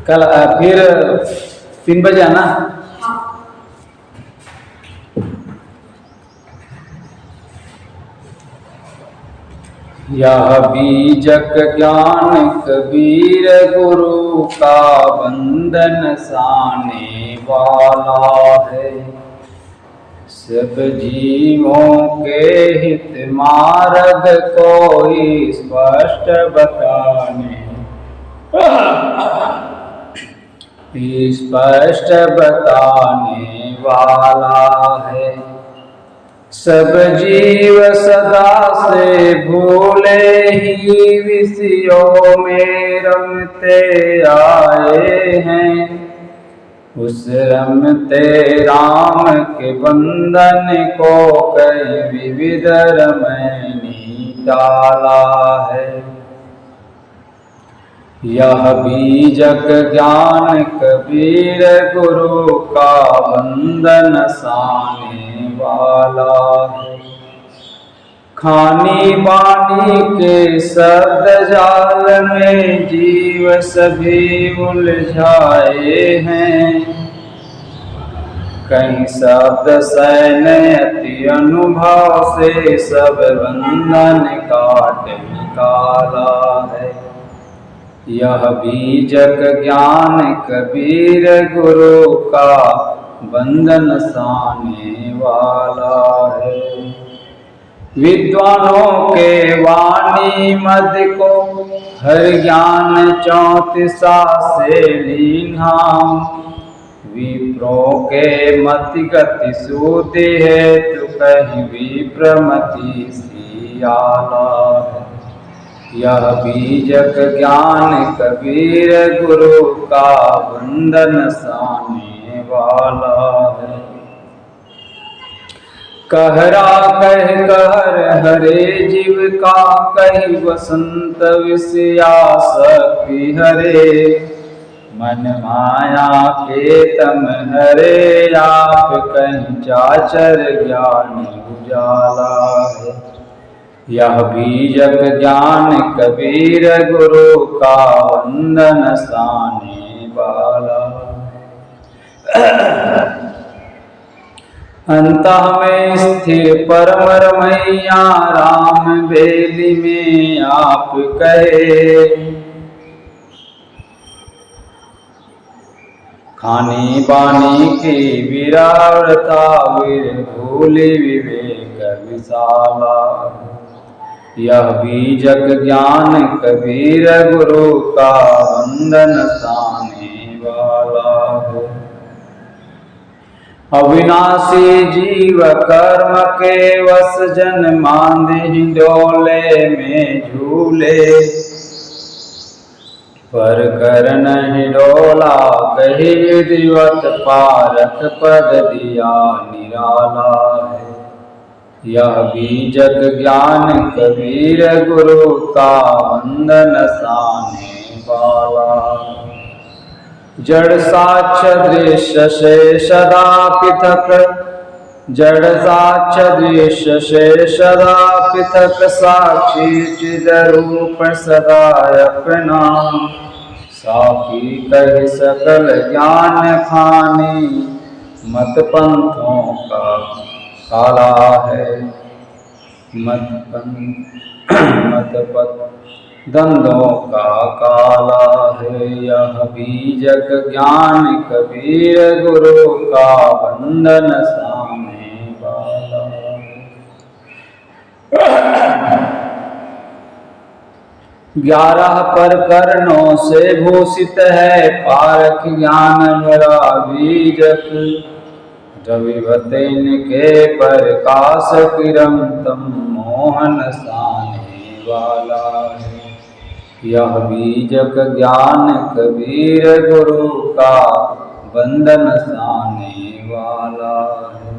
कल फिर 3 बजे आना। यह बीजक ज्ञान कबीर गुरु का बंधन साने वाला है। सब जीवों के हित मार्ग को स्पष्ट बताने वाला है। सब जीव सदा से भूले ही विषयों में रमते आए हैं। उस रमते राम के बंधन को कई विविध रमैनी डाला है। यह बीजक ज्ञान कबीर गुरु का बंधन साने वाला है। खानी बानी के शब्द जाल में जीव सभी उलझाए हैं। कहीं शब्द सैन्य अति अनुभव से सब बंधन काट निकाला है। यह बीजक ज्ञान कबीर गुरु का बंधन साने वाला है। विद्वानों के वाणी मद को हर ज्ञान 34 से लीना। विप्रों के मति गति सूती है तो कहीं विप्रमति सी आला है। यह बीजक ज्ञान कबीर गुरु का बंधन साने वाला है। कहरा कह कहर हरे जीव का कही वसंत विषया शक्ति हरे। मन माया के तम हरे आप कहीं चाचर ज्ञान उजाला है। यह बीजक ज्ञान कबीर गुरु का बंधन साने वाला। अंतः में स्थिर परम रमैया राम बेली में आप कहे। खानी बानी की विरावरता वीर भूलि विवेक विशाला। यह बीजक ज्ञान कबीर गुरु का बंधन साने वाला है। अविनाशी जीव कर्म के वश जन मांदे डोले में झूले। पर कर नहीं डोला कही विधिवत पारक पद दिया निराला है। यह बीजक ज्ञान कबीर गुरु का बंधन साने वाला। जड़ साक्ष दृश्य से सदा पृथक। जड़ साक्ष दृश्य से सदा पृथक साक्षी चिद रूप सदा अपना। साकी कह सकल ज्ञान खानी मत पंथों का काला है। मत पथ दंदों का काला है। यह बीजक ज्ञान कबीर गुरु का बंधन साने वाला। 11 प्रकरणों से भूषित है पारख ज्ञान मेरा बीजक। रविवतेन के प्रकाश किरम तम मोहन साने वाला है। यह बीजक ज्ञान कबीर गुरु का बंधन साने वाला है।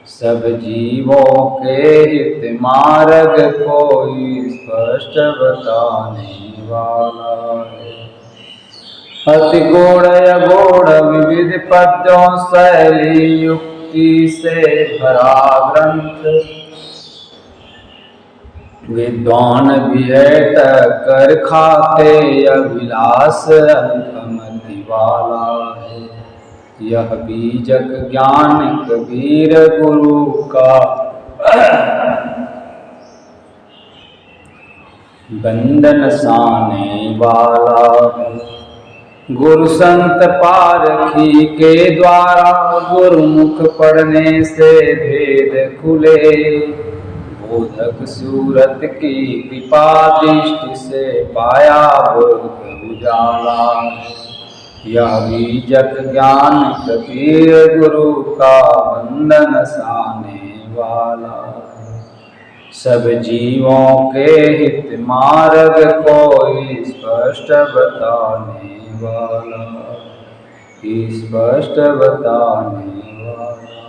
सब जीवों के हित मार्ग कोई स्पष्ट बताने वाला है। अति गूढ़ अगूढ़ विविध पद्यों शैली युक्ति से भरा ग्रंथ। विद्वान भी है टक्कर खाते, अभिलाष अंकमति वाला है। यह बीजक ज्ञान कबीर गुरु का, बंधन साने वाला है। गुरु संत पारखी के द्वारा, गुरुमुख पढ़ने से भेद खुले। बोधक सूरत की कृपा दृष्टि से पाया बोध उजाला। यह बीजक ज्ञान कबीर गुरु का, बंधन साने वाला। सब जीवों के हित मार्ग को स्पष्ट बताने वाला, स्पष्ट बताने वाला।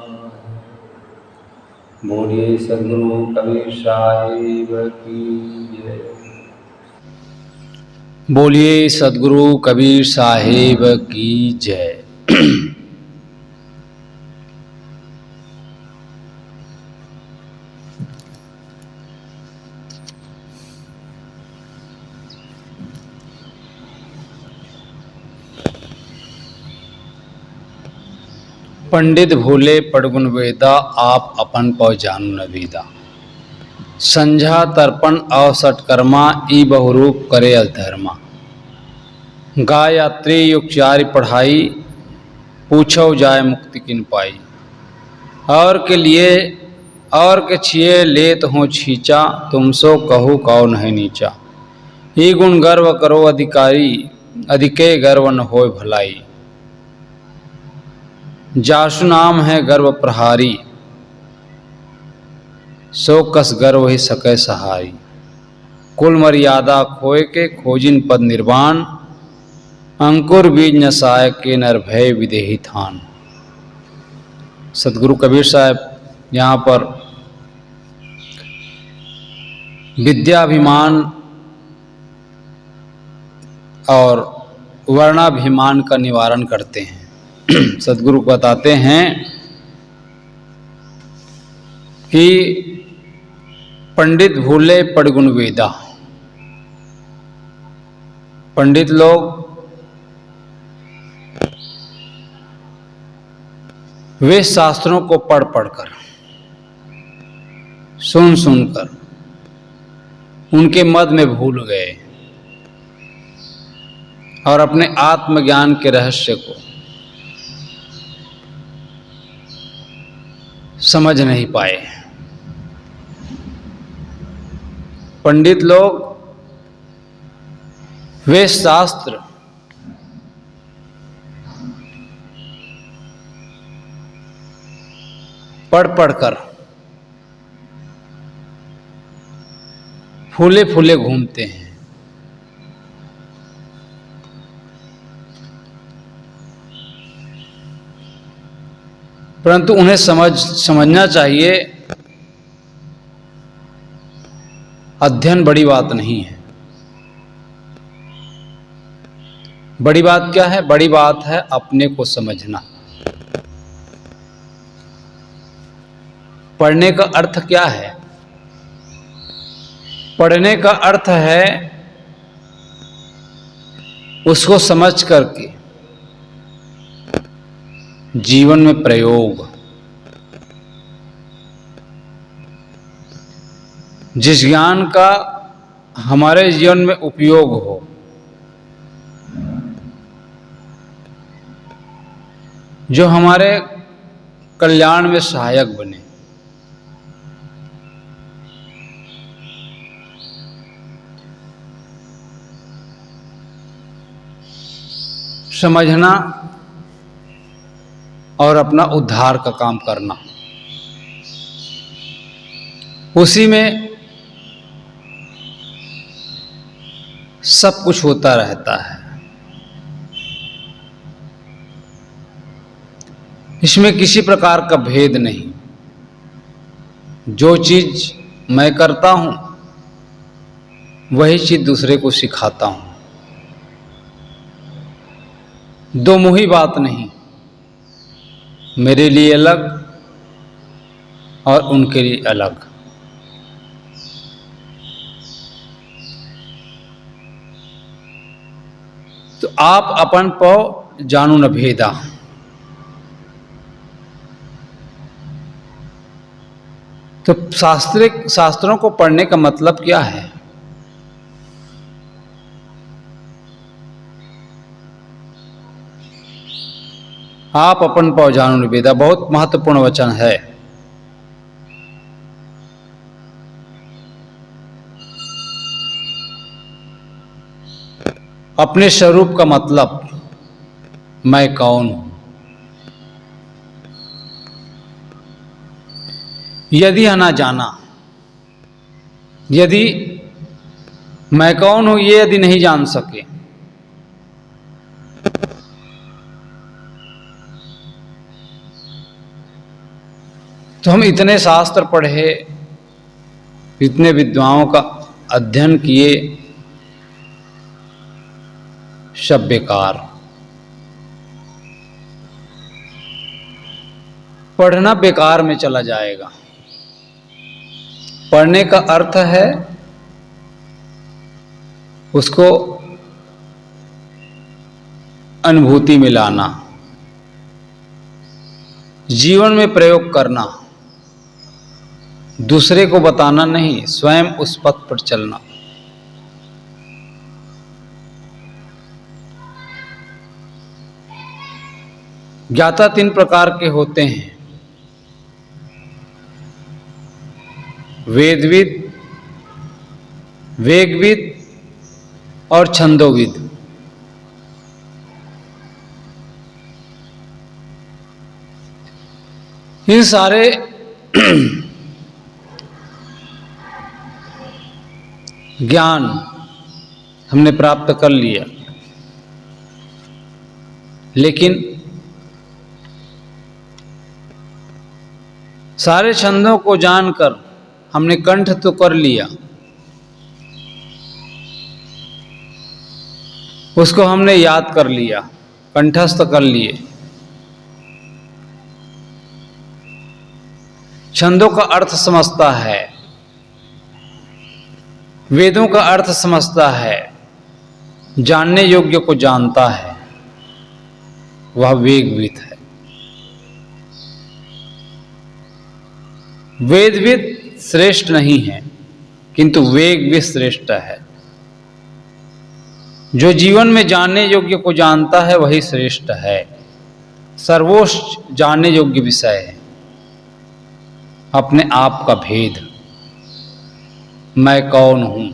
बोलिए सद्गुरु कबीर साहिब की जय। बोलिए सद्गुरु कबीर साहिब की जय। पंडित भूले पड़गुन वेदा, आप अपन पौ जानू न वेदा। संझा तर्पण अवसट कर्मा, ई बहुरूप करे अधर्मा। गायत्री युगचारी पढ़ाई, पूछो जाय मुक्ति किन पाई। और के लिए और के छिए लेत हो छींचा, तुम सो कहू कहो नहीं नीचा। ई गुण गर्व करो अधिकारी, अधिके गर्व न होय भलाई। जासु नाम है गर्व प्रहारी, सो कस गर्व ही सके सहारी। कुल मर्यादा खोए के खोजिन पद निर्वाण, अंकुर बीज नसाय के नर भय विदेही थान। सतगुरु कबीर साहब यहाँ पर विद्याभिमान और वर्णाभिमान का निवारण करते हैं। सतगुरु बताते हैं कि पंडित भूले पड़गुन वेदा। पंडित लोग वे शास्त्रों को पढ़ पढ़कर, सुन सुनकर उनके मद में भूल गए और अपने आत्मज्ञान के रहस्य को समझ नहीं पाए। पंडित लोग वे शास्त्र पढ़ पढ़कर फूले फूले घूमते हैं। परंतु उन्हें समझना चाहिए अध्ययन बड़ी बात नहीं है। बड़ी बात क्या है? बड़ी बात है अपने को समझना। पढ़ने का अर्थ क्या है? पढ़ने का अर्थ है उसको समझ करके जीवन में प्रयोग, जिस ज्ञान का हमारे जीवन में उपयोग हो, जो हमारे कल्याण में सहायक बने। समझना और अपना उद्धार का काम करना, उसी में सब कुछ होता रहता है। इसमें किसी प्रकार का भेद नहीं। जो चीज मैं करता हूं वही चीज दूसरे को सिखाता हूं। दो मुही बात नहीं, मेरे लिए अलग और उनके लिए अलग। तो आप अपन पौ जानू न भेदा। तो शास्त्रों को पढ़ने का मतलब क्या है? आप अपन पौ जानू न भेदा बहुत महत्वपूर्ण वचन है। अपने स्वरूप का मतलब मैं कौन हूं। यदि ना जाना, यदि मैं कौन हूं ये यदि नहीं जान सके, तो हम इतने शास्त्र पढ़े, इतने विद्वानों का अध्ययन किए, सब बेकार। पढ़ना बेकार में चला जाएगा। पढ़ने का अर्थ है उसको अनुभूति में लाना, जीवन में प्रयोग करना, दूसरे को बताना नहीं, स्वयं उस पथ पर चलना। ज्ञाता 3 प्रकार के होते हैं, वेदविद, वेगविद और छंदोविद। इन सारे ज्ञान हमने प्राप्त कर लिया, लेकिन सारे छंदों को जानकर हमने कंठ तो कर लिया, उसको हमने याद कर लिया, कंठस्थ कर लिए। छंदों का अर्थ समझता है, वेदों का अर्थ समझता है, जानने योग्य को जानता है, वह वेगविद है। वेदविद श्रेष्ठ नहीं है, किंतु वेगविद श्रेष्ठ है। जो जीवन में जानने योग्य को जानता है वही श्रेष्ठ है। सर्वोच्च जानने योग्य विषय है अपने आप का भेद, मैं कौन हूं।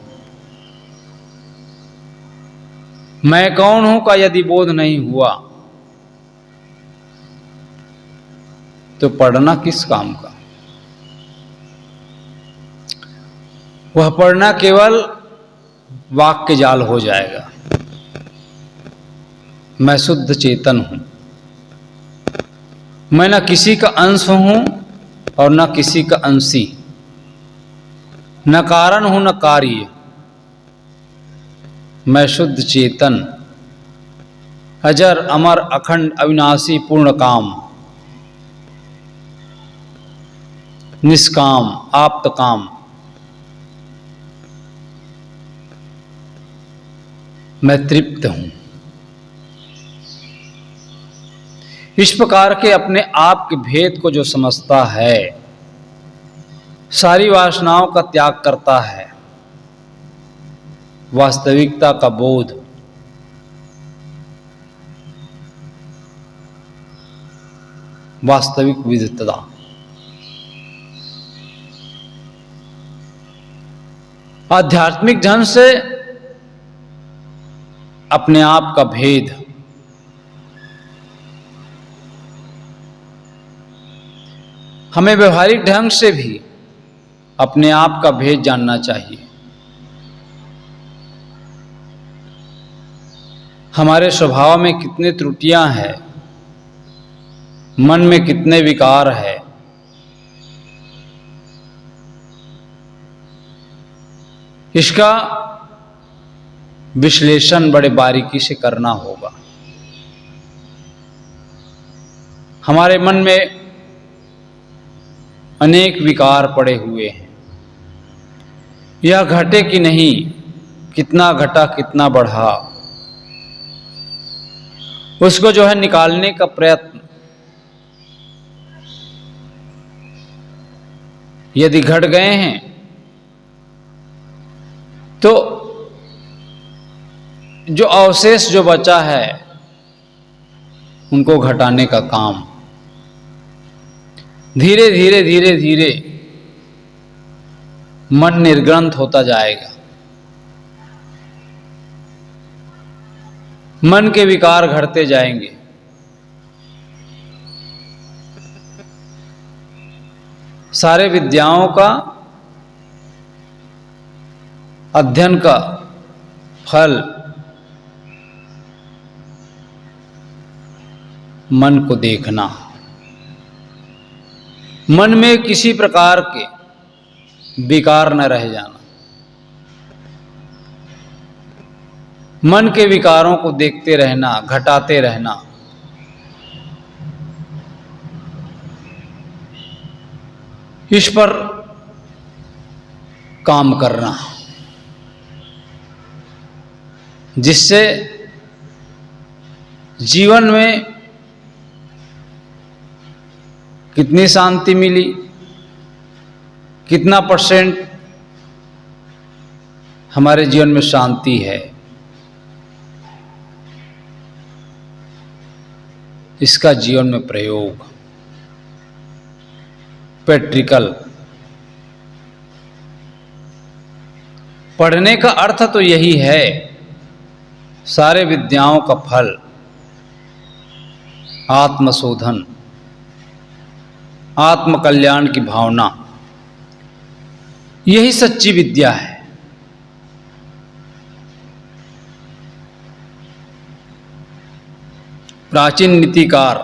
मैं कौन हूं का यदि बोध नहीं हुआ तो पढ़ना किस काम का? वह पढ़ना केवल वाक्य जाल हो जाएगा। मैं शुद्ध चेतन हूं, मैं न किसी का अंश हूं और न किसी का अंशी, न कारण हूं न कार्य। मैं शुद्ध चेतन, अजर अमर अखंड अविनाशी पूर्ण काम, निष्काम आप्त काम। मैं तृप्त हूं। इस प्रकार के अपने आप के भेद को जो समझता है, सारी वासनाओं का त्याग करता है, वास्तविकता का बोध, वास्तविक विदितता, आध्यात्मिक ढंग से अपने आप का भेद, हमें व्यवहारिक ढंग से भी अपने आप का भेद जानना चाहिए। हमारे स्वभाव में कितने त्रुटियां हैं, मन में कितने विकार है, इसका विश्लेषण बड़े बारीकी से करना होगा। हमारे मन में अनेक विकार पड़े हुए हैं, यह घटे कि नहीं, कितना घटा कितना बढ़ा, उसको जो है निकालने का प्रयत्न यदि घट गए हैं तो जो अवशेष जो बचा है उनको घटाने का काम धीरे धीरे धीरे धीरे मन निर्ग्रंथ होता जाएगा। मन के विकार घटते जाएंगे। सारे विद्याओं का अध्ययन का फल मन को देखना, मन में किसी प्रकार के विकार न रह जाना, मन के विकारों को देखते रहना, घटाते रहना। इस पर काम करना, जिससे जीवन में कितनी शांति मिली, कितना % हमारे जीवन में शांति है, इसका जीवन में प्रयोग प्रैक्टिकल। पढ़ने का अर्थ तो यही है, सारे विद्याओं का फल आत्मशोधन, आत्मकल्याण की भावना, यही सच्ची विद्या है। प्राचीन नीतिकार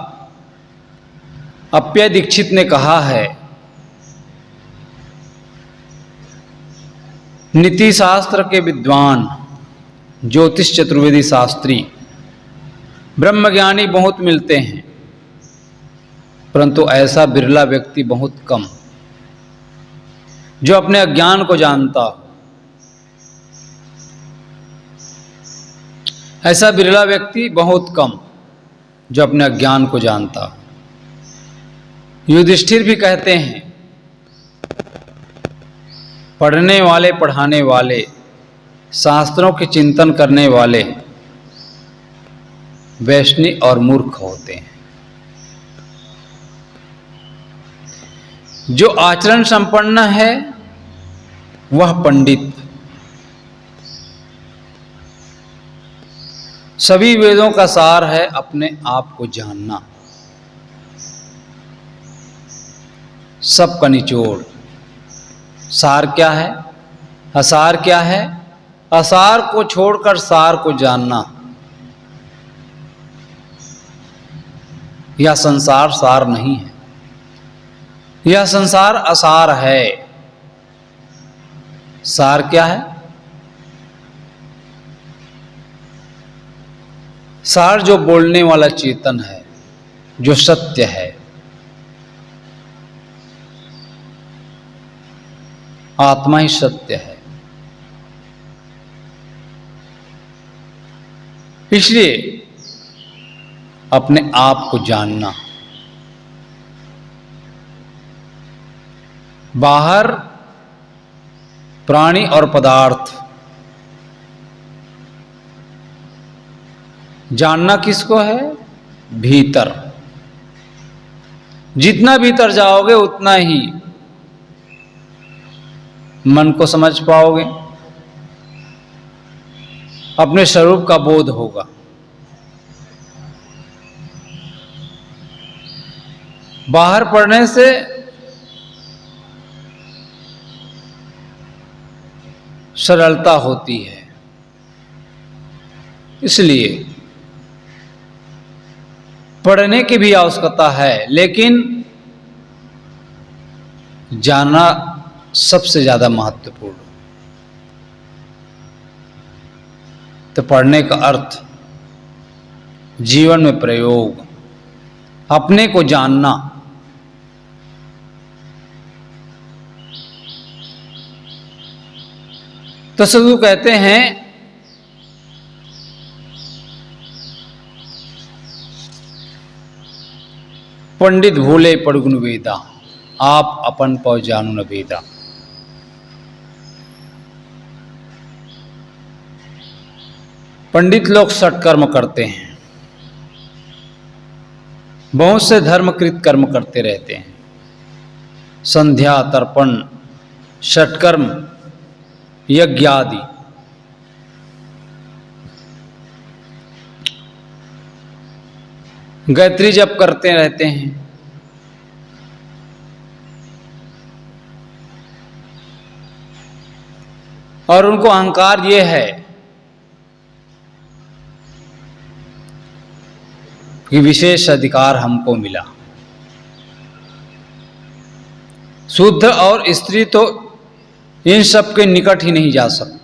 अप्पय दीक्षित ने कहा है, नीति शास्त्र के विद्वान, ज्योतिष चतुर्वेदी शास्त्री, ब्रह्मज्ञानी बहुत मिलते हैं, परंतु ऐसा बिरला व्यक्ति बहुत कम जो अपने अज्ञान को जानता हो। ऐसा बिरला व्यक्ति बहुत कम जो अपने अज्ञान को जानता हो। युधिष्ठिर भी कहते हैं, पढ़ने वाले, पढ़ाने वाले, शास्त्रों के चिंतन करने वाले वैष्णव और मूर्ख होते हैं। जो आचरण संपन्न है वह पंडित। सभी वेदों का सार है अपने आप को जानना, सबका निचोड़। सार क्या है, असार क्या है? असार को छोड़कर सार को जानना। यह संसार सार नहीं है, यह संसार असार है। सार क्या है? सार जो बोलने वाला चेतन है, जो सत्य है। आत्मा ही सत्य है। इसलिए अपने आप को जानना। बाहर प्राणी और पदार्थ जानना किसको है? भीतर। जितना भीतर जाओगे उतना ही मन को समझ पाओगे, अपने स्वरूप का बोध होगा। बाहर पढ़ने से सरलता होती है, इसलिए पढ़ने की भी आवश्यकता है, लेकिन जानना सबसे ज्यादा महत्वपूर्ण। तो पढ़ने का अर्थ जीवन में प्रयोग, अपने को जानना। तो सदगुरु कहते हैं पंडित भूले पड़गुन वेदा, आप अपन पौ जानू न वेदा। पंडित लोग सत्कर्म करते हैं, बहुत से धर्मकृत कर्म करते रहते हैं, संध्या, तर्पण, षटकर्म, यज्ञ आदि। गायत्री जप करते रहते हैं। और उनको अहंकार ये है कि विशेष अधिकार हमको मिला। शुद्ध और स्त्री तो इन सब के निकट ही नहीं जा सकते।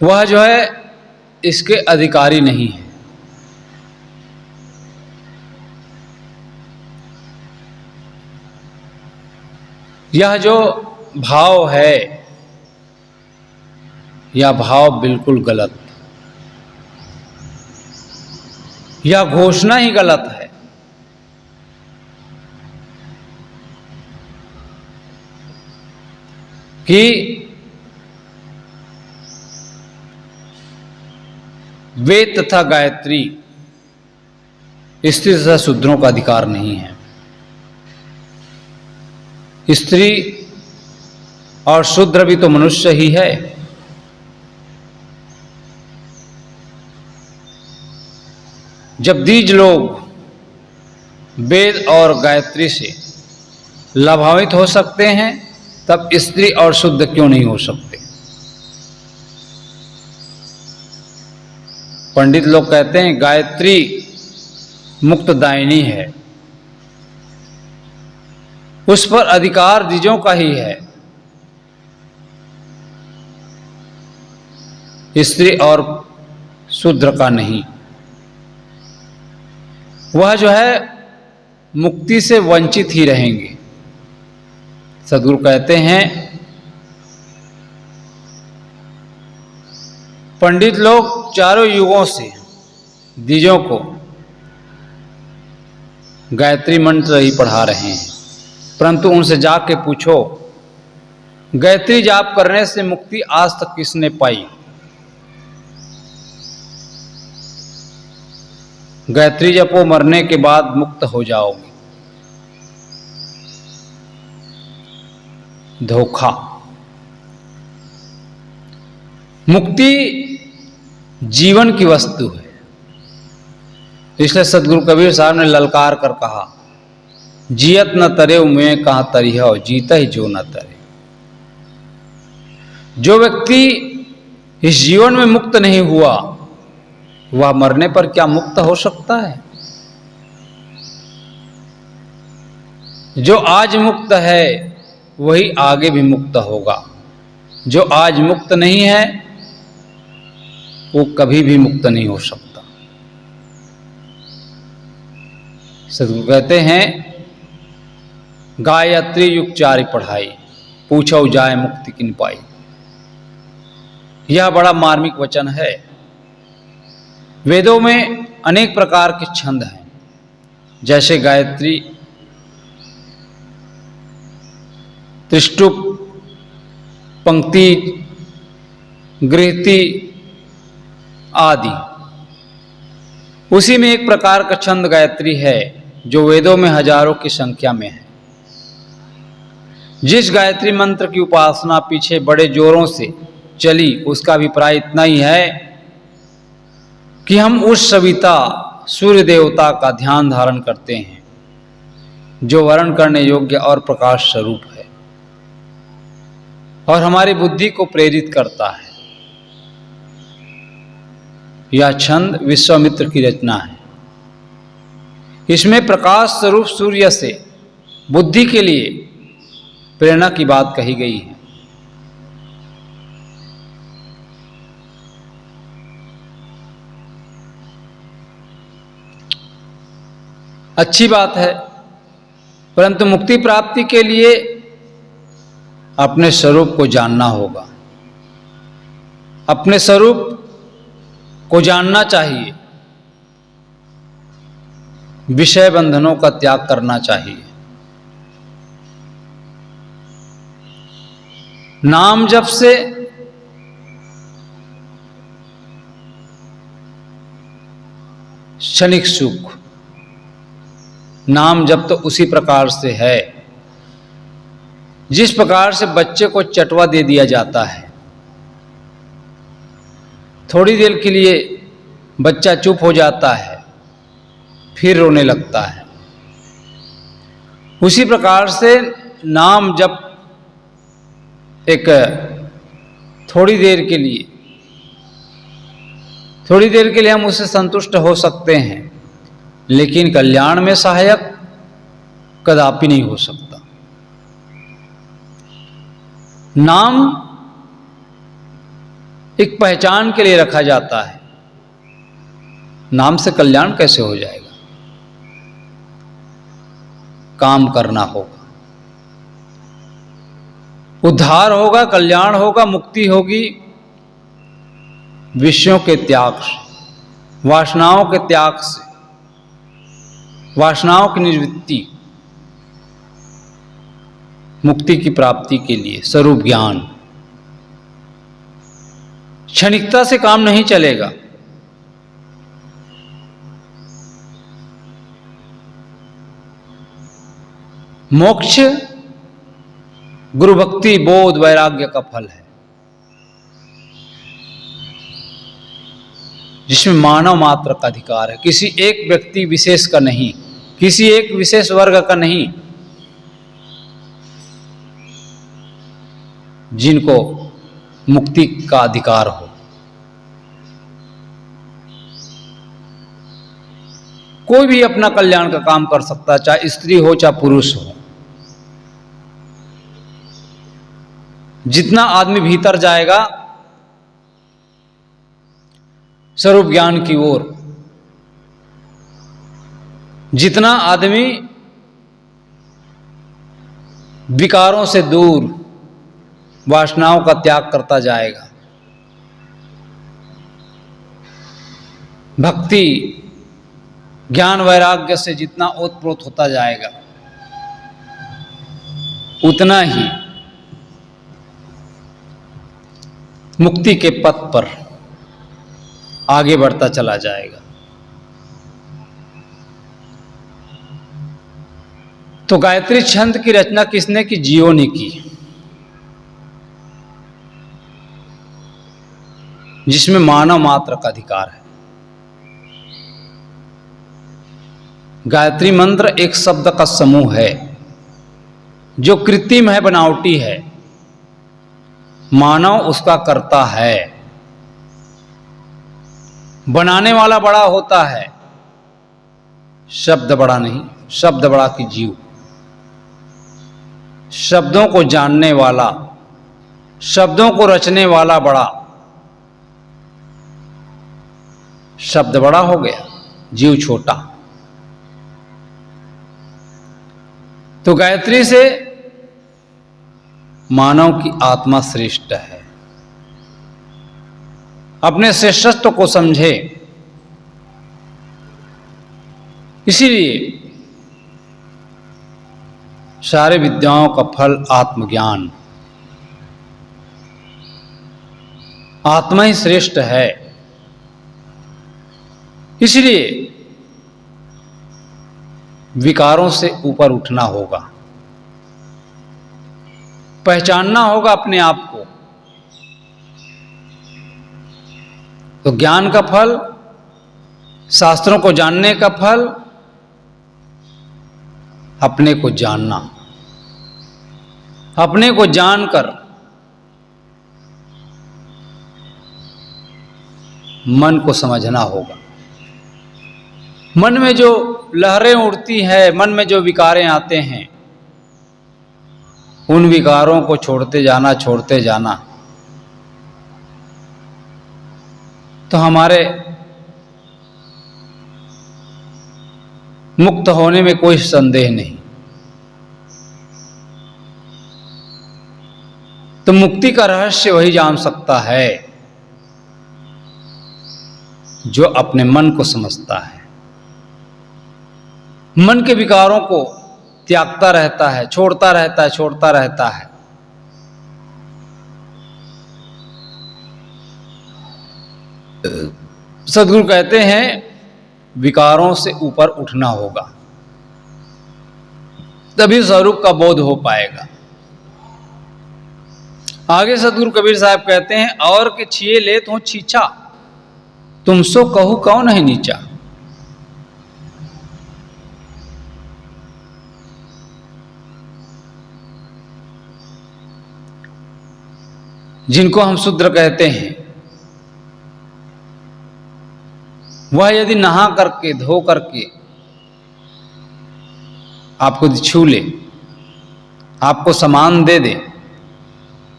वह जो है इसके अधिकारी नहीं है। यह जो भाव है, यह भाव बिल्कुल गलत, यह घोषणा ही गलत है। कि वेद तथा गायत्री स्त्री तथा शूद्रों का अधिकार नहीं है। स्त्री और शूद्र भी तो मनुष्य ही है। जब द्विज लोग वेद और गायत्री से लाभान्वित हो सकते हैं, तब स्त्री और शुद्ध क्यों नहीं हो सकते? पंडित लोग कहते हैं गायत्री मुक्तदायिनी है, उस पर अधिकार द्विजों का ही है, स्त्री और शूद्र का नहीं। वह जो है मुक्ति से वंचित ही रहेंगे। सद्गुरु कहते हैं पंडित लोग चारों युगों से द्विजों को गायत्री मंत्र ही पढ़ा रहे हैं, परंतु उनसे जाके पूछो गायत्री जाप करने से मुक्ति आज तक किसने पाई? गायत्री जपो, मरने के बाद मुक्त हो जाओगे। धोखा। मुक्ति जीवन की वस्तु है। इसलिए सदगुरु कबीर साहब ने ललकार कर कहा, जियत न तरे मैं कहाँ तरिह, जीता ही जो न तरे। जो व्यक्ति इस जीवन में मुक्त नहीं हुआ, वह मरने पर क्या मुक्त हो सकता है? जो आज मुक्त है वही आगे भी मुक्त होगा। जो आज मुक्त नहीं है वो कभी भी मुक्त नहीं हो सकता। सद्गुरु कहते हैं गायत्री युग चारि पढ़ाई, पूछो जाए मुक्ति किन पाई। यह बड़ा मार्मिक वचन है। वेदों में अनेक प्रकार के छंद हैं, जैसे गायत्री, त्रिष्टुप, पंक्ति, गृहति आदि। उसी में एक प्रकार का छंद गायत्री है जो वेदों में हजारों की संख्या में है। जिस गायत्री मंत्र की उपासना पीछे बड़े जोरों से चली, उसका अभिप्राय इतना ही है कि हम उस सविता सूर्य देवता का ध्यान धारण करते हैं, जो वर्ण करने योग्य और प्रकाश स्वरूप है और हमारी बुद्धि को प्रेरित करता है। यह छंद विश्वामित्र की रचना है। इसमें प्रकाश स्वरूप सूर्य से बुद्धि के लिए प्रेरणा की बात कही गई है। अच्छी बात है, परंतु मुक्ति प्राप्ति के लिए अपने स्वरूप को जानना होगा। अपने स्वरूप को जानना चाहिए, विषय बंधनों का त्याग करना चाहिए। नाम जप से क्षणिक सुख, नाम जप तो उसी प्रकार से है जिस प्रकार से बच्चे को चटवा दे दिया जाता है। थोड़ी देर के लिए बच्चा चुप हो जाता है, फिर रोने लगता है। उसी प्रकार से नाम जप एक थोड़ी देर के लिए हम उससे संतुष्ट हो सकते हैं, लेकिन कल्याण में सहायक कदापि नहीं हो सकता। नाम एक पहचान के लिए रखा जाता है। नाम से कल्याण कैसे हो जाएगा? काम करना होगा, उद्धार होगा, कल्याण होगा, मुक्ति होगी विषयों के त्याग से, वासनाओं के त्याग से, वासनाओं की निवृत्ति, मुक्ति की प्राप्ति के लिए स्वरूप ज्ञान। क्षणिकता से काम नहीं चलेगा। मोक्ष गुरु भक्ति बोध वैराग्य का फल है, जिसमें मानव मात्र का अधिकार है, किसी एक व्यक्ति विशेष का नहीं, किसी एक विशेष वर्ग का नहीं। जिनको मुक्ति का अधिकार हो, कोई भी अपना कल्याण का काम कर सकता है, चाहे स्त्री हो चाहे पुरुष हो। जितना आदमी भीतर जाएगा स्वरूप ज्ञान की ओर, जितना आदमी विकारों से दूर वासनाओं का त्याग करता जाएगा, भक्ति ज्ञान वैराग्य से जितना ओतप्रोत होता जाएगा, उतना ही मुक्ति के पथ पर आगे बढ़ता चला जाएगा। तो गायत्री छंद की रचना किसने की? जियो ने की, जिसमें मानव मात्र का अधिकार है। गायत्री मंत्र एक शब्द का समूह है जो कृत्रिम है, बनावटी है। मानव उसका कर्ता है, बनाने वाला बड़ा होता है, शब्द बड़ा नहीं, शब्द बड़ा कि जीव। शब्दों को जानने वाला, शब्दों को रचने वाला बड़ा, शब्द बड़ा हो गया, जीव छोटा। तो गायत्री से मानव की आत्मा श्रेष्ठ है। अपने श्रेष्ठत्व को समझे, इसीलिए सारे विद्याओं का फल आत्मज्ञान, आत्मा ही श्रेष्ठ है। इसलिए विकारों से ऊपर उठना होगा, पहचानना होगा अपने आप को। तो ज्ञान का फल, शास्त्रों को जानने का फल, अपने को जानना, अपने को जानकर मन को समझना होगा। मन में जो लहरें उड़ती हैं, मन में जो विकारें आते हैं, उन विकारों को छोड़ते जाना तो हमारे मुक्त होने में कोई संदेह नहीं। तो मुक्ति का रहस्य वही जान सकता है जो अपने मन को समझता है, मन के विकारों को त्यागता रहता है, छोड़ता रहता है, छोड़ता रहता है। सद्गुरु कहते हैं विकारों से ऊपर उठना होगा, तभी स्वरूप का बोध हो पाएगा। आगे सद्गुरु कबीर साहब कहते हैं, और के छिए लेत हो छीछा, तुमसो कहू कौन है नीचा। जिनको हम शूद्र कहते हैं, वह यदि नहा करके धो करके आपको छू ले, आपको सामान दे दे,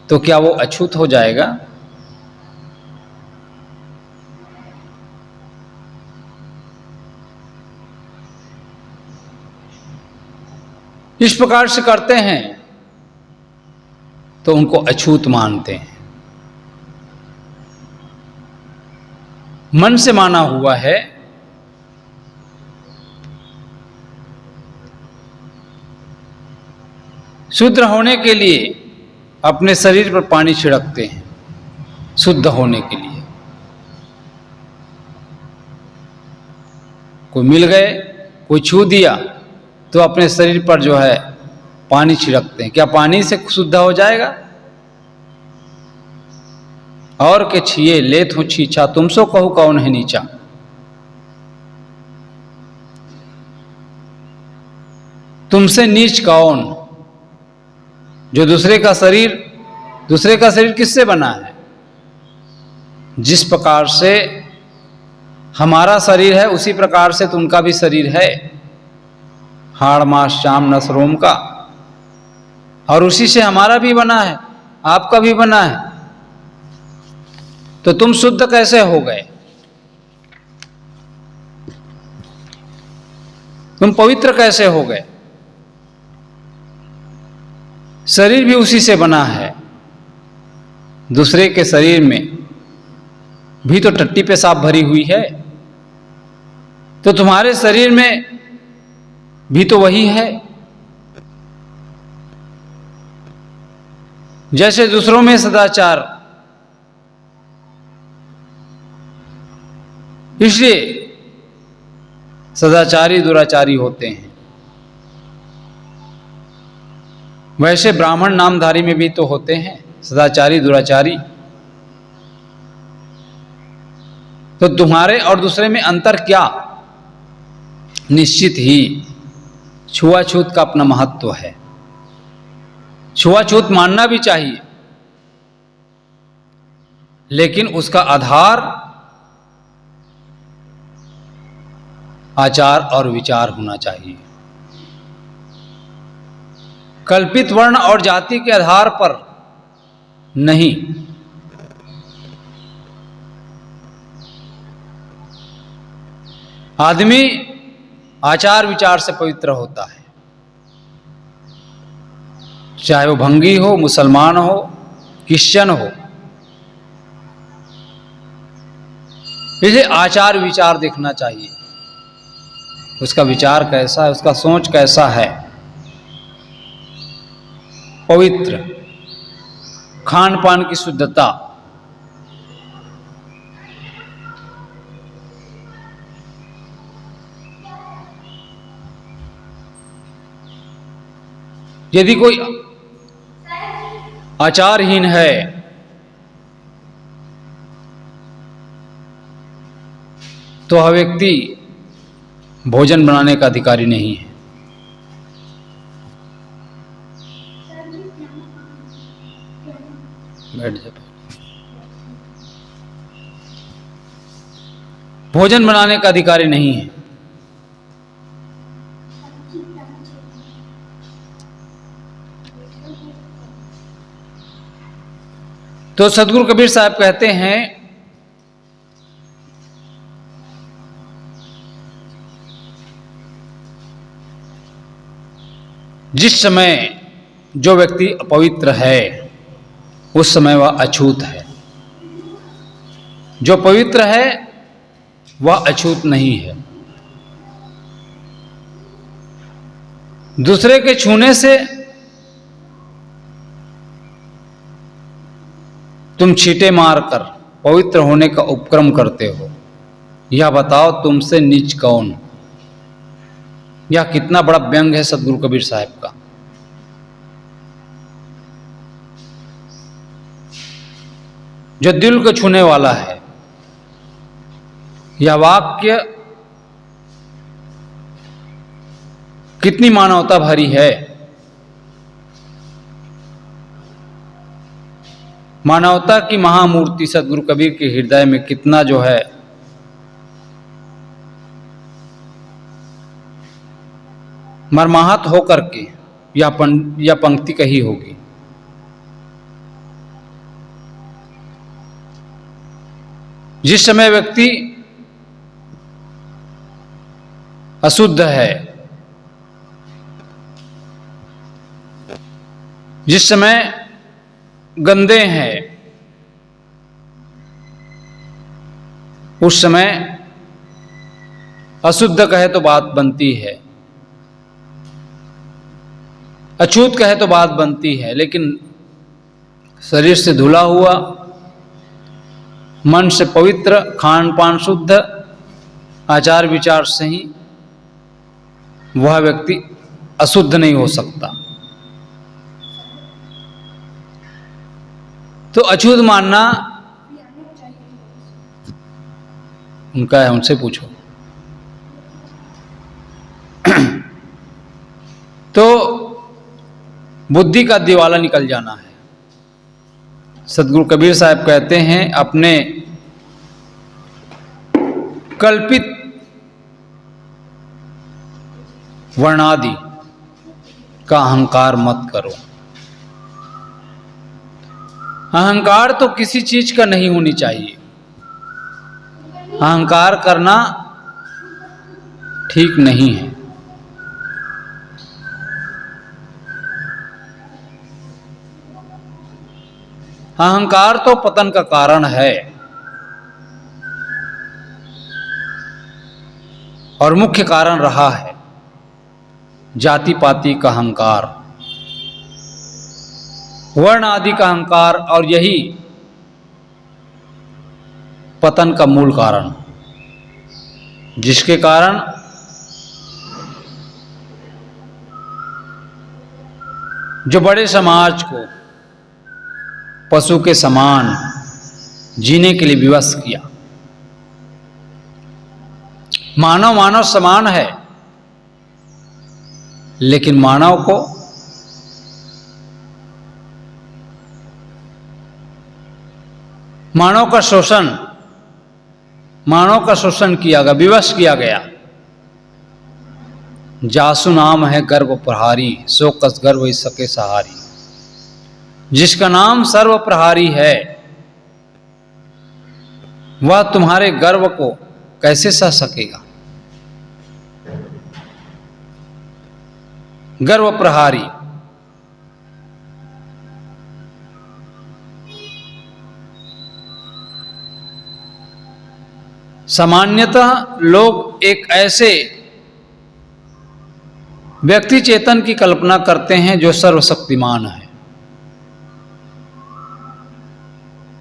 तो क्या वो अछूत हो जाएगा? इस प्रकार से करते हैं तो उनको अछूत मानते हैं। मन से माना हुआ है, शुद्ध होने के लिए अपने शरीर पर पानी छिड़कते हैं, शुद्ध होने के लिए। कोई मिल गए, कोई छू दिया, तो अपने शरीर पर जो है पानी छिड़कते हैं। क्या पानी से शुद्ध हो जाएगा? और के छिए लेत हो छीछा, तुमसो कहू कौन है नीचा। तुमसे नीच कौन? जो दूसरे का शरीर किससे बना है? जिस प्रकार से हमारा शरीर है उसी प्रकार से तो उनका भी शरीर है, हाड़ मांस चाम नस रोम का, और उसी से हमारा भी बना है, आपका भी बना है। तो तुम शुद्ध कैसे हो गए? तुम पवित्र कैसे हो गए? शरीर भी उसी से बना है। दूसरे के शरीर में भी तो टट्टी पेशाब भरी हुई है, तो तुम्हारे शरीर में भी तो वही है। जैसे दूसरों में सदाचार, इसलिए सदाचारी दुराचारी होते हैं, वैसे ब्राह्मण नामधारी में भी तो होते हैं सदाचारी दुराचारी। तो तुम्हारे और दूसरे में अंतर क्या? निश्चित ही छुआछूत का अपना महत्व है। छुआछूत मानना भी चाहिए, लेकिन उसका आधार आचार और विचार होना चाहिए। कल्पित वर्ण और जाति के आधार पर नहीं। आदमी आचार विचार से पवित्र होता है, चाहे वो भंगी हो, मुसलमान हो, क्रिश्चियन हो। इसे आचार विचार देखना चाहिए, उसका विचार कैसा है, उसका सोच कैसा है। पवित्र खान पान की शुद्धता, यदि कोई आचारहीन है तो वह व्यक्ति भोजन बनाने का अधिकारी नहीं है। बैठ जाओ। भोजन बनाने का अधिकारी नहीं है। तो सद्गुरु कबीर साहब कहते हैं, जिस समय जो व्यक्ति अपवित्र है उस समय वह अछूत है। जो पवित्र है वह अछूत नहीं है। दूसरे के छूने से तुम छींटे मारकर पवित्र होने का उपक्रम करते हो। यह बताओ तुमसे नीच कौन। यह कितना बड़ा व्यंग है सदगुरु कबीर साहब का। जो दिल को छूने वाला है। यह वाक्य कितनी मानवता भरी है। मानवता की महामूर्ति सदगुरु कबीर के हृदय में कितना जो है मर्माहत होकर के यह पंक्ति कही होगी। जिस समय व्यक्ति अशुद्ध है, जिस समय गंदे हैं, उस समय अशुद्ध कहे तो बात बनती है, अछूत कहे तो बात बनती है। लेकिन शरीर से धुला हुआ, मन से पवित्र, खान पान शुद्ध, आचार विचार से ही वह व्यक्ति अशुद्ध नहीं हो सकता। तो अछूत मानना उनका है, उनसे पूछो। तो बुद्धि का दिवाला निकल जाना है। सदगुरु कबीर साहब कहते हैं अपने कल्पित वर्णादि का अहंकार मत करो। अहंकार तो किसी चीज का नहीं होनी चाहिए। अहंकार करना ठीक नहीं है। अहंकार तो पतन का कारण है और मुख्य कारण रहा है जाति पाति का अहंकार, वर्ण आदि का अहंकार, और यही पतन का मूल कारण, जिसके कारण जो बड़े समाज को पशु के समान जीने के लिए विवश किया। मानव समान है, लेकिन मानव को मानव का शोषण किया गया, विवश किया गया। जासु नाम है गर्व प्रहारी, सो कस गर्व इस सके सहारी। जिसका नाम सर्व प्रहारी है, वह तुम्हारे गर्व को कैसे सह सकेगा। गर्व प्रहारी सामान्यतः लोग एक ऐसे व्यक्ति चेतन की कल्पना करते हैं जो सर्वशक्तिमान है,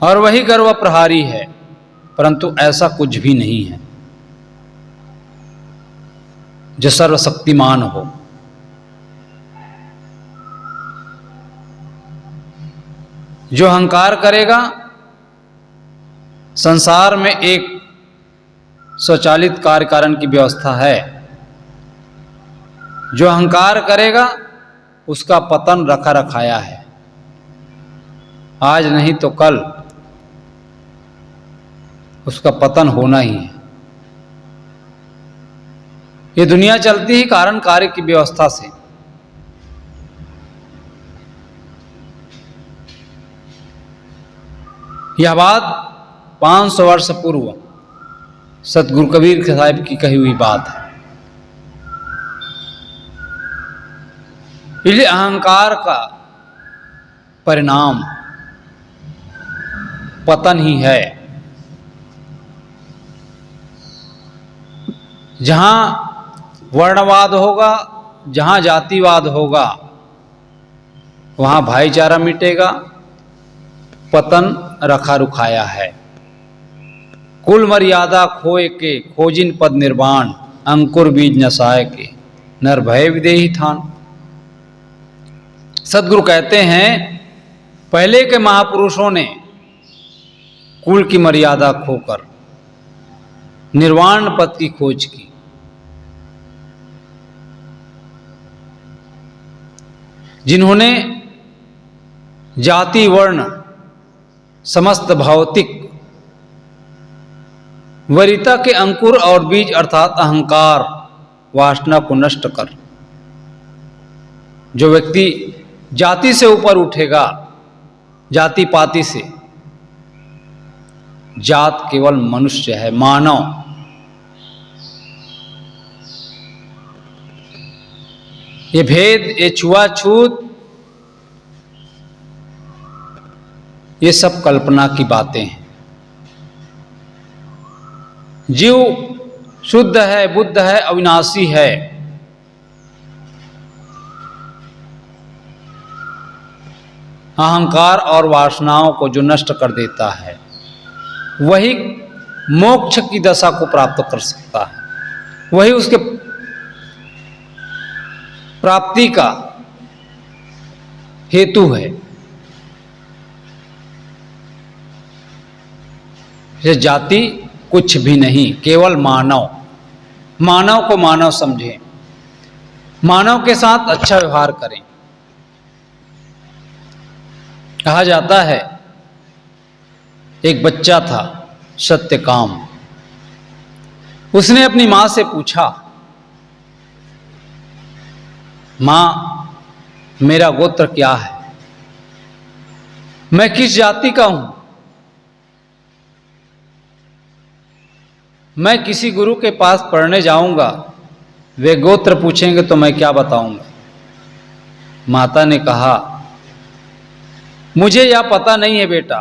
और वही गर्व प्रहारी है, परंतु ऐसा कुछ भी नहीं है जो सर्वशक्तिमान हो। जो अहंकार करेगा, संसार में एक स्वचालित कार्य कारण की व्यवस्था है। जो अहंकार करेगा उसका पतन रखा रखाया है। आज नहीं तो कल उसका पतन होना ही है। ये दुनिया चलती ही कारण कार्य की व्यवस्था से। यह बात 500 वर्ष पूर्व सतगुरु कबीर साहब की कही हुई बात है। इसलिए अहंकार का परिणाम पतन ही है। जहाँ वर्णवाद होगा, जहाँ जातिवाद होगा, वहाँ भाईचारा मिटेगा, पतन रखा रुखाया है। कुल मर्यादा खोए के खोजिन पद निर्वाण, अंकुर बीज नसाय के नर भय विदेही थान। सदगुरु कहते हैं पहले के महापुरुषों ने कुल की मर्यादा खोकर निर्वाण पद की खोज की। जिन्होंने जाति वर्ण समस्त भौतिक वरीयता के अंकुर और बीज अर्थात अहंकार वासना को नष्ट कर, जो व्यक्ति जाति से ऊपर उठेगा, जाति पाति से, जात केवल मनुष्य है, मानव, ये भेद, ये छुआछूत, ये सब कल्पना की बातें हैं। जीव शुद्ध है, बुद्ध है, अविनाशी है। अहंकार और वासनाओं को जो नष्ट कर देता है वही मोक्ष की दशा को प्राप्त कर सकता है, वही उसके प्राप्ति का हेतु है। ये जाति कुछ भी नहीं, केवल मानव। मानव को मानव समझें, मानव के साथ अच्छा व्यवहार करें। कहा जाता है एक बच्चा था सत्यकाम, उसने अपनी मां से पूछा, मां मेरा गोत्र क्या है, मैं किस जाति का हूं, मैं किसी गुरु के पास पढ़ने जाऊंगा, वे गोत्र पूछेंगे तो मैं क्या बताऊंगा। माता ने कहा, मुझे यह पता नहीं है बेटा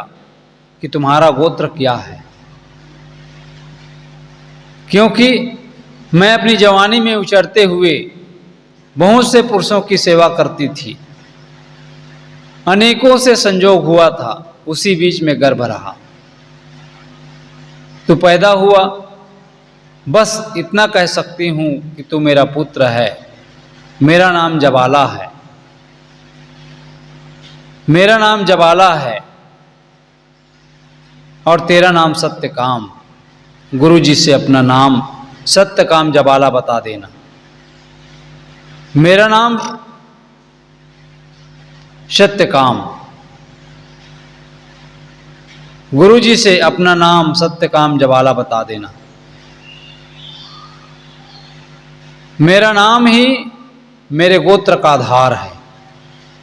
कि तुम्हारा गोत्र क्या है, क्योंकि मैं अपनी जवानी में उचरते हुए बहुत से पुरुषों की सेवा करती थी, अनेकों से संजोग हुआ था, उसी बीच में गर्भ रहा, तू पैदा हुआ, बस इतना कह सकती हूं कि तू मेरा पुत्र है। मेरा नाम जबाला है, मेरा नाम जबाला है और तेरा नाम सत्यकाम। गुरु जी से अपना नाम सत्यकाम जबाला बता देना। मेरा नाम सत्यकाम, गुरु जी से अपना नाम सत्यकाम जबाला बता देना। मेरा नाम ही मेरे गोत्र का आधार है।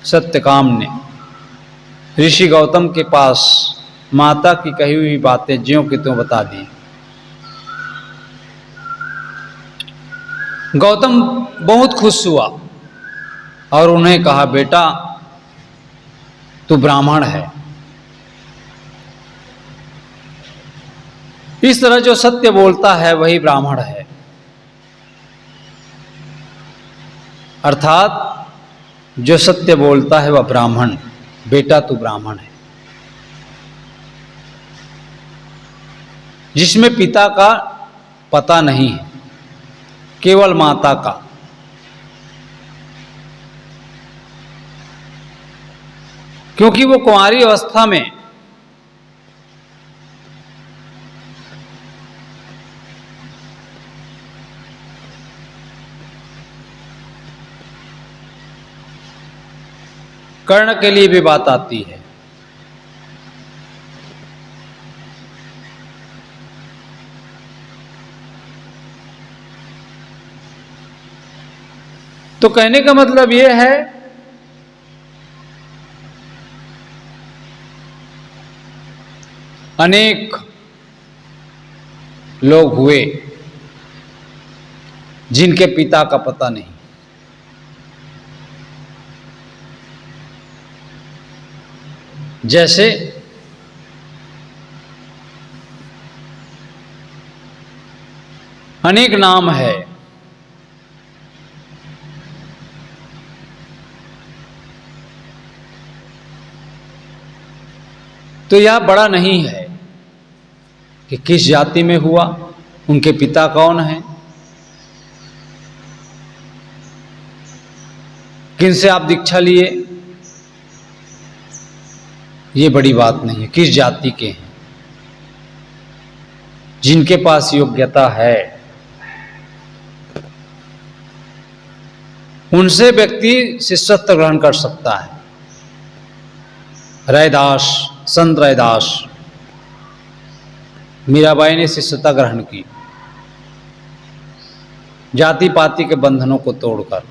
सत्यकाम ने ऋषि गौतम के पास माता की कही हुई बातें ज्यों की त्यों बता दी। गौतम बहुत खुश हुआ और उन्हें कहा, बेटा तू ब्राह्मण है। इस तरह जो सत्य बोलता है वही ब्राह्मण है, अर्थात जो सत्य बोलता है वह ब्राह्मण। बेटा तू ब्राह्मण है, जिसमें पिता का पता नहीं है, केवल माता का। क्योंकि वो कुंवारी अवस्था में कर्ण के लिए भी बात आती है। तो कहने का मतलब यह है अनेक लोग हुए जिनके पिता का पता नहीं, जैसे अनेक नाम है। तो यह बड़ा नहीं है कि किस जाति में हुआ, उनके पिता कौन हैं, किनसे आप दीक्षा लिए, ये बड़ी बात नहीं है। किस जाति के हैं, जिनके पास योग्यता है उनसे व्यक्ति शिष्यत्व ग्रहण कर सकता है। रैदास, संत रैदास, मीराबाई ने शिष्यता ग्रहण की जाति पाति के बंधनों को तोड़कर।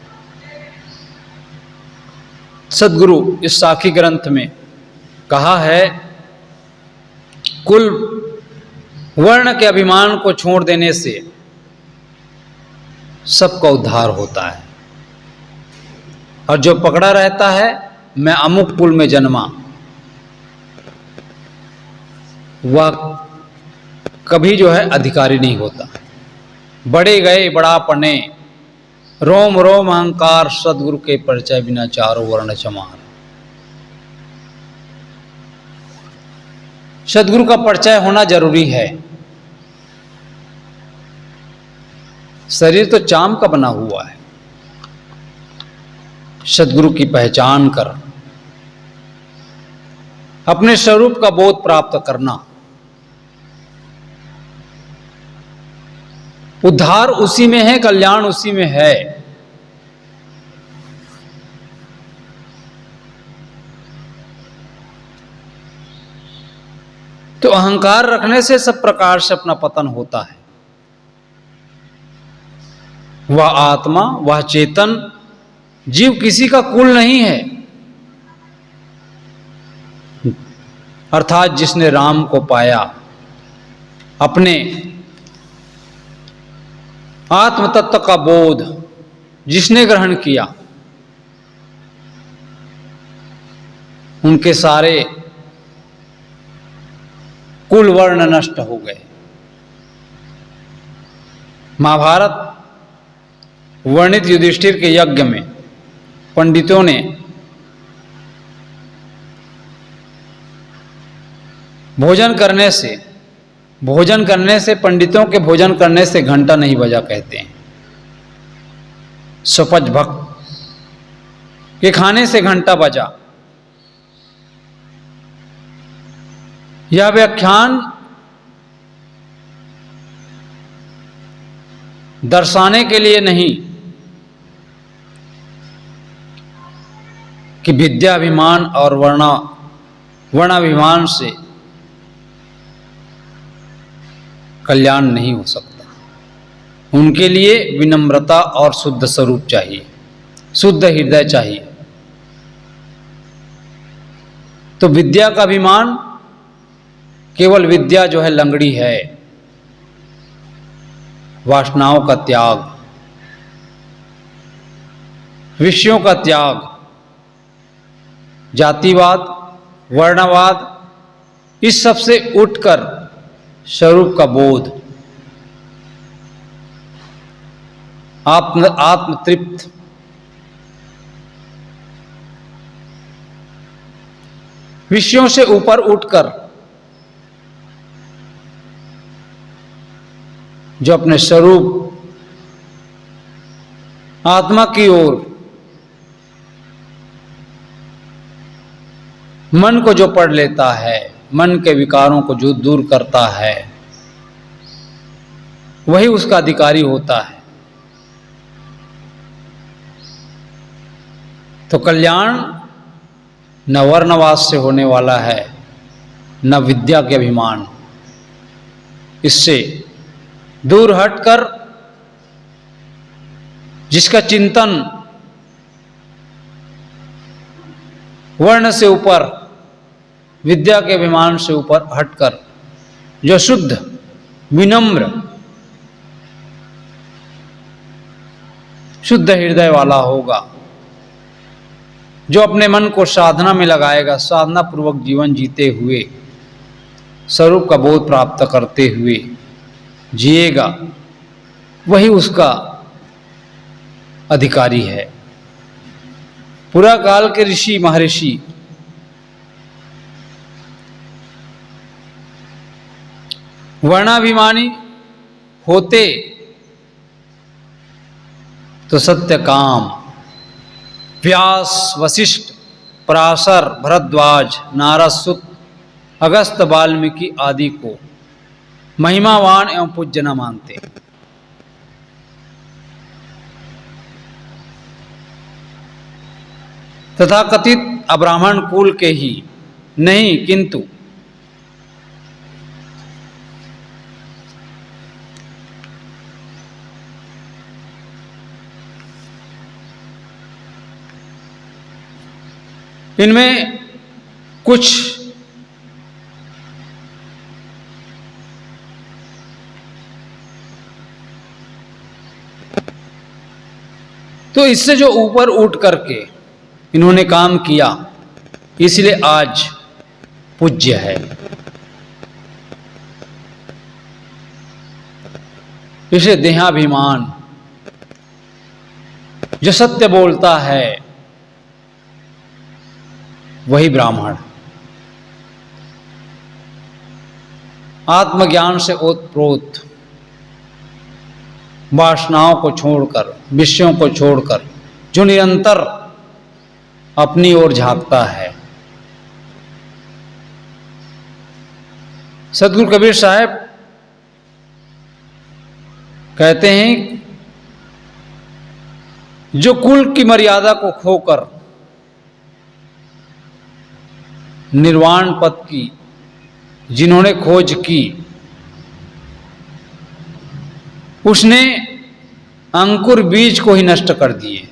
सद्गुरु इस साखी ग्रंथ में कहा है, कुल वर्ण के अभिमान को छोड़ देने से सबका उद्धार होता है। और जो पकड़ा रहता है मैं अमुक कुल में जन्मा, वह कभी जो है अधिकारी नहीं होता। बड़े गए बड़ा पने, रोम रोम अहंकार, सद्गुरु के परिचय बिना चारों वर्ण चमार। सद्गुरु का परिचय होना जरूरी है। शरीर तो चाम का बना हुआ है। सद्गुरु की पहचान कर अपने स्वरूप का बोध प्राप्त करना, उद्धार उसी में है, कल्याण उसी में है। तो अहंकार रखने से सब प्रकार से अपना पतन होता है। वह आत्मा, वह चेतन जीव किसी का कुल नहीं है। अर्थात जिसने राम को पाया, अपने आत्म तत्व का बोध जिसने ग्रहण किया, उनके सारे कुल वर्ण नष्ट हो गए। महाभारत वर्णित युधिष्ठिर के यज्ञ में पंडितों ने भोजन करने से पंडितों के भोजन करने से घंटा नहीं बजा कहते हैं। स्वपच भक्त के खाने से घंटा बजा। यह व्याख्यान दर्शाने के लिए नहीं कि विद्याभिमान और वर्णाभिमान से कल्याण नहीं हो सकता। उनके लिए विनम्रता और शुद्ध स्वरूप चाहिए, शुद्ध हृदय चाहिए। तो विद्या का अभिमान, केवल विद्या जो है लंगड़ी है। वासनाओं का त्याग, विषयों का त्याग, जातिवाद, वर्णवाद, इस सब से उठकर स्वरूप का बोध, आत्मतृप्त, विषयों से ऊपर उठकर जो अपने स्वरूप आत्मा की ओर मन को जो पढ़ लेता है, मन के विकारों को जो दूर करता है, वही उसका अधिकारी होता है। तो कल्याण न वर्णवास से होने वाला है, न विद्या के अभिमान। इससे दूर हटकर जिसका चिंतन वर्ण से ऊपर, विद्या के अभिमान से ऊपर हटकर, जो शुद्ध, विनम्र, शुद्ध हृदय वाला होगा, जो अपने मन को साधना में लगाएगा, साधना पूर्वक जीवन जीते हुए, स्वरूप का बोध प्राप्त करते हुए जिएगा, वही उसका अधिकारी है। पूरा काल के ऋषि महर्षि वर्णाभिमानी होते तो सत्यकाम, व्यास, वशिष्ठ, पराशर, भरद्वाज, नारद सुत, अगस्त, वाल्मीकि आदि को महिमावान एवं पूज्य न मानते। तथा कथित अब्राह्मण कुल के ही नहीं किंतु इनमें कुछ तो इससे जो ऊपर उठ करके इन्होंने काम किया, इसलिए आज पूज्य है। इसे देहाभिमान, जो सत्य बोलता है वही ब्राह्मण, आत्मज्ञान से ओतप्रोत, वासनाओं को छोड़कर, विषयों को छोड़कर, जो निरंतर अपनी ओर झांकता है। सदगुरु कबीर साहब कहते हैं, जो कुल की मर्यादा को खोकर निर्वाण पद की जिन्होंने खोज की, उसने अंकुर बीज को ही नष्ट कर दिए।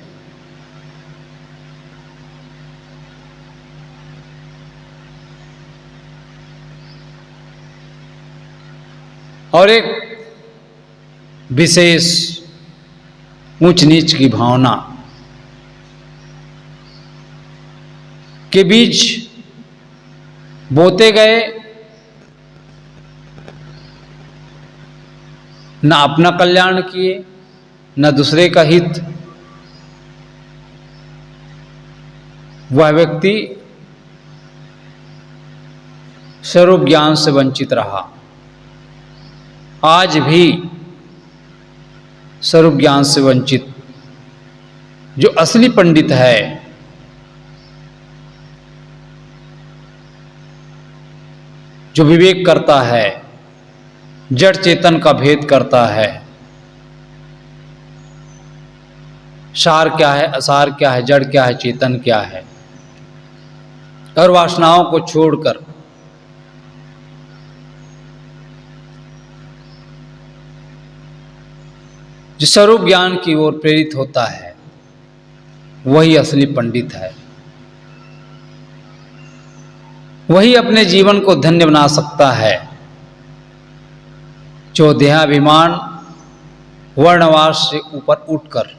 और एक विशेष ऊंच नीच की भावना के बीज बोते गए, न अपना कल्याण किए न दूसरे का हित। वह व्यक्ति स्वरूप ज्ञान से वंचित रहा। आज भी स्वरूप ज्ञान से वंचित जो असली पंडित है, जो विवेक करता है, जड़ चेतन का भेद करता है, सार क्या है, असार क्या है, जड़ क्या है, चेतन क्या है, और वासनाओं को छोड़कर जो स्वरूप ज्ञान की ओर प्रेरित होता है, वही असली पंडित है। वही अपने जीवन को धन्य बना सकता है, जो देहाभिमान वर्णवास से ऊपर उठकर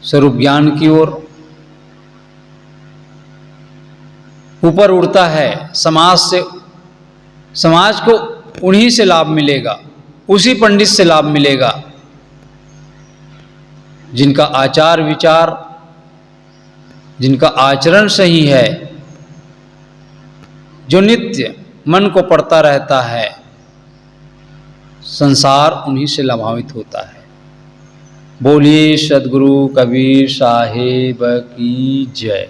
स्वरूप ज्ञान की ओर ऊपर उड़ता है। समाज को उन्हीं से लाभ मिलेगा, उसी पंडित से लाभ मिलेगा जिनका आचार विचार, जिनका आचरण सही है, जो नित्य मन को पढ़ता रहता है। संसार उन्हीं से लाभान्वित होता है। बोलिए सद्गुरु कबीर साहिब की जय।